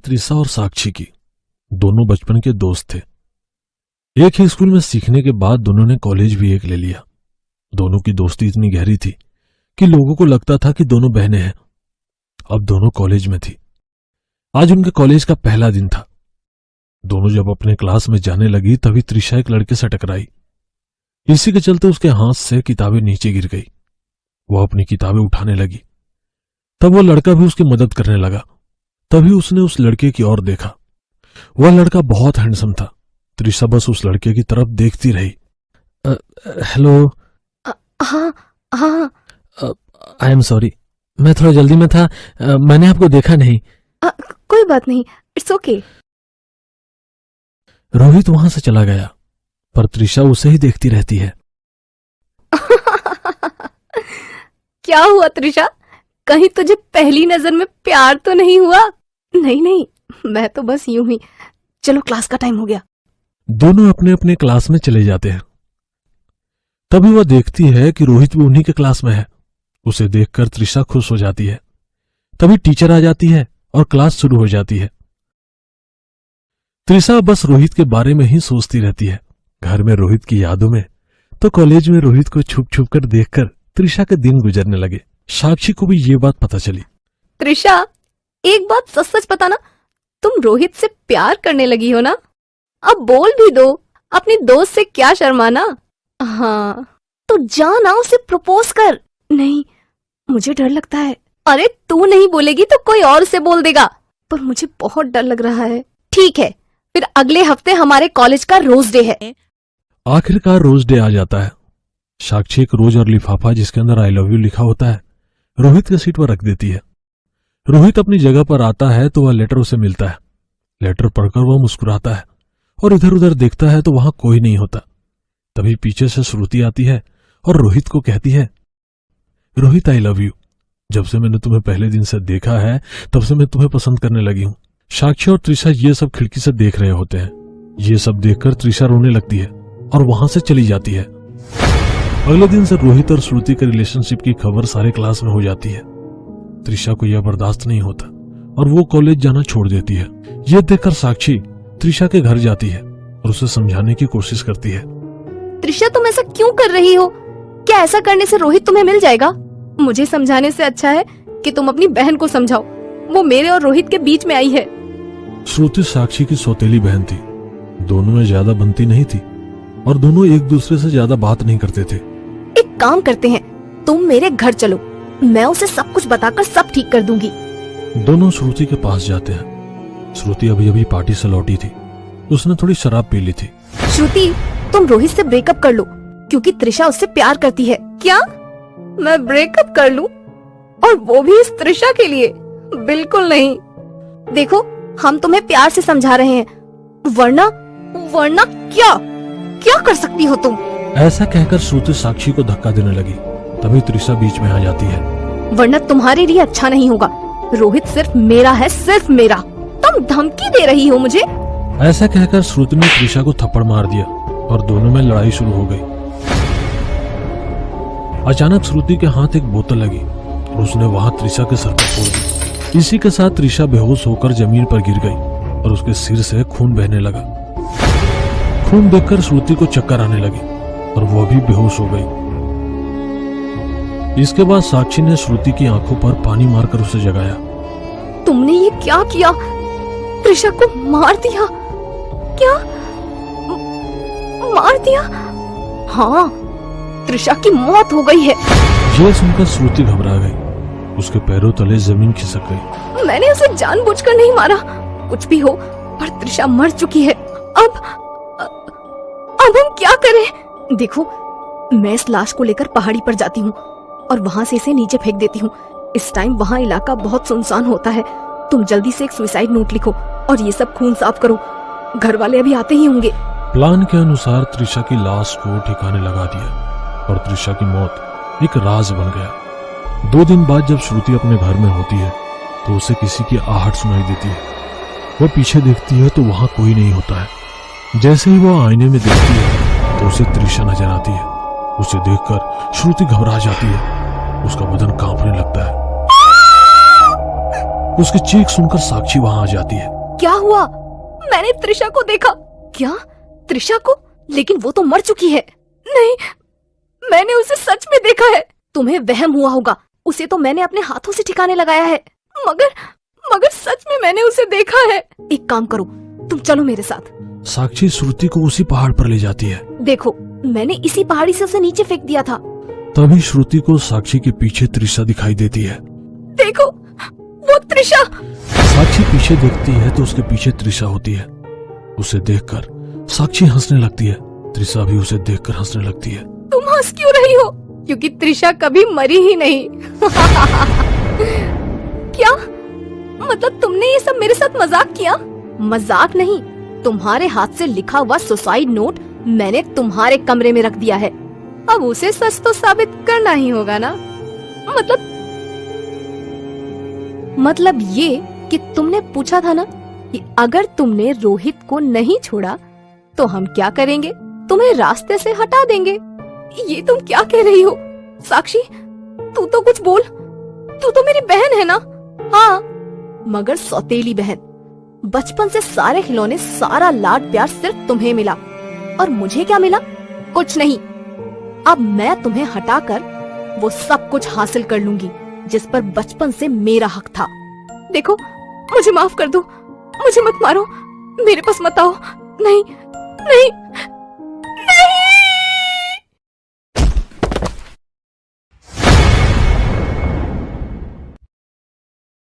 त्रिशा और साक्षी की। दोनों बचपन के दोस्त थे। एक ही स्कूल में सीखने के बाद दोनों ने कॉलेज भी एक ले लिया। दोनों की दोस्ती इतनी गहरी थी कि लोगों को लगता था कि दोनों बहनें हैं। अब दोनों कॉलेज में थी। आज उनके कॉलेज का पहला दिन था। दोनों जब अपने क्लास में जाने लगी तभी त्रिशा एक लड़के से टकराई। इसी के चलते उसके हाथ से किताबें नीचे गिर गई। वह अपनी किताबें उठाने लगी। तब वह लड़का भी उसकी मदद करने लगा। तभी उसने उस लड़के की ओर देखा। वह लड़का बहुत हैंडसम था। त्रिशा बस उस लड़के की तरफ देखती रही। हेलो। हाँ हाँ। आई एम सॉरी, मैं थोड़ा जल्दी में था, मैंने आपको देखा नहीं। कोई बात नहीं, इट्स ओके। रोहित वहां से चला गया, पर त्रिशा उसे ही देखती रहती है। क्या हुआ त्रिशा, कहीं तुझे पहली नजर में प्यार तो नहीं हुआ? नहीं नहीं, मैं तो बस यूं ही। चलो क्लास का टाइम हो गया। दोनों अपने अपने क्लास में चले जाते हैं। तभी वह देखती है कि रोहित भी उन्हीं के क्लास में है। उसे देखकर त्रिशा खुश हो जाती है। तभी टीचर आ जाती है और क्लास शुरू हो जाती है। त्रिशा बस रोहित के बारे में ही सोचती रहती है। घर में रोहित की यादों में, तो कॉलेज में रोहित को छुप छुप कर देखकर त्रिशा के दिन गुजरने लगे। साक्षी को भी ये बात पता चली। त्रिशा, एक बात सच सच बताना, तुम रोहित से प्यार करने लगी हो ना? अब बोल भी दो, अपनी दोस्त से क्या शर्माना। हाँ तो जा ना, उसे प्रपोज कर। नहीं, मुझे डर लगता है। अरे तू नहीं बोलेगी तो कोई और उसे बोल देगा, पर मुझे बहुत डर लग रहा है। ठीक है, फिर अगले हफ्ते हमारे कॉलेज का रोज डे है। आखिरकार रोज डे आ जाता है। साक्षी एक रोज और लिफाफा जिसके अंदर आई लव यू लिखा होता है रोहित की सीट पर रख देती है। रोहित अपनी जगह पर आता है तो वह लेटर उसे मिलता है। लेटर पढ़कर वह मुस्कुराता है और इधर उधर देखता है तो वहां कोई नहीं होता। तभी पीछे से श्रुति आती है और रोहित को कहती है, रोहित आई लव यू। जब से मैंने तुम्हें पहले दिन से देखा है तब से मैं तुम्हें पसंद करने लगी हूं। साक्षी और त्रिशा ये सब खिड़की से देख रहे होते हैं। ये सब देखकर त्रिशा रोने लगती है और वहां से चली जाती है। अगले दिन से रोहित और श्रुति के रिलेशनशिप की खबर सारे क्लास में हो जाती है। त्रिशा को यह बर्दाश्त नहीं होता और वो कॉलेज जाना छोड़ देती है। यह देखकर साक्षी त्रिशा के घर जाती है और उसे समझाने की कोशिश करती है। त्रिशा, तुम ऐसा क्यों कर रही हो? क्या ऐसा करने से रोहित तुम्हें मिल जाएगा? मुझे समझाने से अच्छा है कि तुम अपनी बहन को समझाओ। वो मेरे और रोहित के बीच में आई है। श्रुति साक्षी की सौतेली बहन थी। दोनों में ज्यादा बनती नहीं थी और दोनों एक दूसरे से ज्यादा बात नहीं करते थे। एक काम करते हैं, तुम मेरे घर चलो, मैं उसे सब कुछ बताकर सब ठीक कर दूंगी। दोनों श्रुति के पास जाते हैं। श्रुति अभी अभी पार्टी से लौटी थी। उसने थोड़ी शराब पी ली थी। श्रुति, तुम रोहित से ब्रेकअप कर लो, क्योंकि त्रिशा उससे प्यार करती है। क्या मैं ब्रेकअप कर लूं? और वो भी इस त्रिशा के लिए? बिल्कुल नहीं। देखो, हम तुम्हें प्यार से समझा रहे हैं, वरना क्या कर सकती हो तुम? ऐसा कहकर श्रुति साक्षी को धक्का देने लगी। तभी त्रिशा बीच में आ जाती है। वरना तुम्हारे लिए अच्छा नहीं होगा। रोहित सिर्फ मेरा है, सिर्फ मेरा। तुम धमकी दे रही हो मुझे? ऐसा कहकर श्रुति ने त्रिशा को थप्पड़ मार दिया और दोनों में लड़ाई शुरू हो गई। अचानक श्रुति के हाथ एक बोतल लगी और उसने वहां त्रिशा के सर पर फोड़ दी। इसी के साथ त्रिशा बेहोश होकर जमीन पर गिर गई और उसके सिर से खून बहने लगा। खून देखकर श्रुति को चक्कर आने लगी और वह भी बेहोश हो गई। इसके बाद साक्षी ने श्रुति की आंखों पर पानी मारकर उसे जगाया। तुमने ये क्या किया? त्रिशा को मार दिया? क्या मार दिया? हाँ, त्रिशा की मौत हो गई है। यह सुनकर श्रुति घबरा गई। उसके पैरों तले जमीन खिसक गई। मैंने उसे जानबूझकर नहीं मारा। कुछ भी हो, पर त्रिशा मर चुकी है। अब हम क्या करें? देखो, मैं इस लाश को लेकर पहाड़ी पर जाती हूँ और वहां से इसे नीचे फेंक देती हूँ। इस टाइम वहां इलाका बहुत सुनसान होता है। तुम जल्दी से एक सुसाइड नोट लिखो और ये सब खून साफ करो। घर वाले अभी आते ही होंगे। प्लान के अनुसार त्रिशा की लाश को ठिकाने लगा दिया और त्रिशा की मौत एक राज बन गया। 2 दिन बाद जब श्रुति अपने घर में होती है तो उसे किसी की आहट सुनाई देती है। वह पीछे देखती है तो वहां कोई नहीं होता है। जैसे ही वह आईने में देखती है तो उसे त्रिशा नजर आती है। उसे देखकर श्रुति घबरा जाती है। उसका बदन कांपने लगता है। उसकी चीख सुनकर साक्षी वहां आ जाती है। क्या हुआ? मैंने त्रिशा को देखा। क्या? त्रिशा को? लेकिन वो तो मर चुकी है। नहीं, मैंने उसे सच में देखा है। तुम्हें वहम हुआ होगा, उसे तो मैंने अपने हाथों से ठिकाने लगाया है। मगर सच में मैंने उसे देखा है। एक काम करो, तुम चलो मेरे साथ। साक्षी श्रुति को उसी पहाड़ पर ले जाती है। देखो, मैंने इसी पहाड़ी से उसे नीचे फेंक दिया था। तभी श्रुति को साक्षी के पीछे त्रिशा दिखाई देती है। देखो, वो त्रिशा। साक्षी पीछे देखती है तो उसके पीछे त्रिशा होती है। उसे देखकर साक्षी हंसने लगती है। त्रिशा भी उसे देखकर हंसने लगती है। तुम हंस क्यों रही हो? क्योंकि त्रिशा कभी मरी ही नहीं। क्या मतलब तुमने ये सब मेरे साथ मजाक किया? मजाक नहीं, तुम्हारे हाथ से लिखा हुआ सुसाइड नोट मैंने तुम्हारे कमरे में रख दिया है। अब उसे सच तो साबित करना ही होगा ना। मतलब ये कि तुमने पूछा था ना कि अगर तुमने रोहित को नहीं छोड़ा तो हम क्या करेंगे? तुम्हें रास्ते से हटा देंगे। ये तुम क्या कह रही हो? साक्षी, तू तो कुछ बोल। तू तो मेरी बहन है ना? हाँ, मगर सौतेली बहन। बचपन से सारे खिलौने, सारा लाड प्यार सिर्फ तुम्हें मिला, और मुझे क्या मिला? कुछ नहीं। अब मैं तुम्हें हटाकर वो सब कुछ हासिल कर लूंगी जिस पर बचपन से मेरा हक था। देखो, मुझे माफ कर दो, मुझे मत मारो, मेरे पास मत आओ। नहीं नहीं,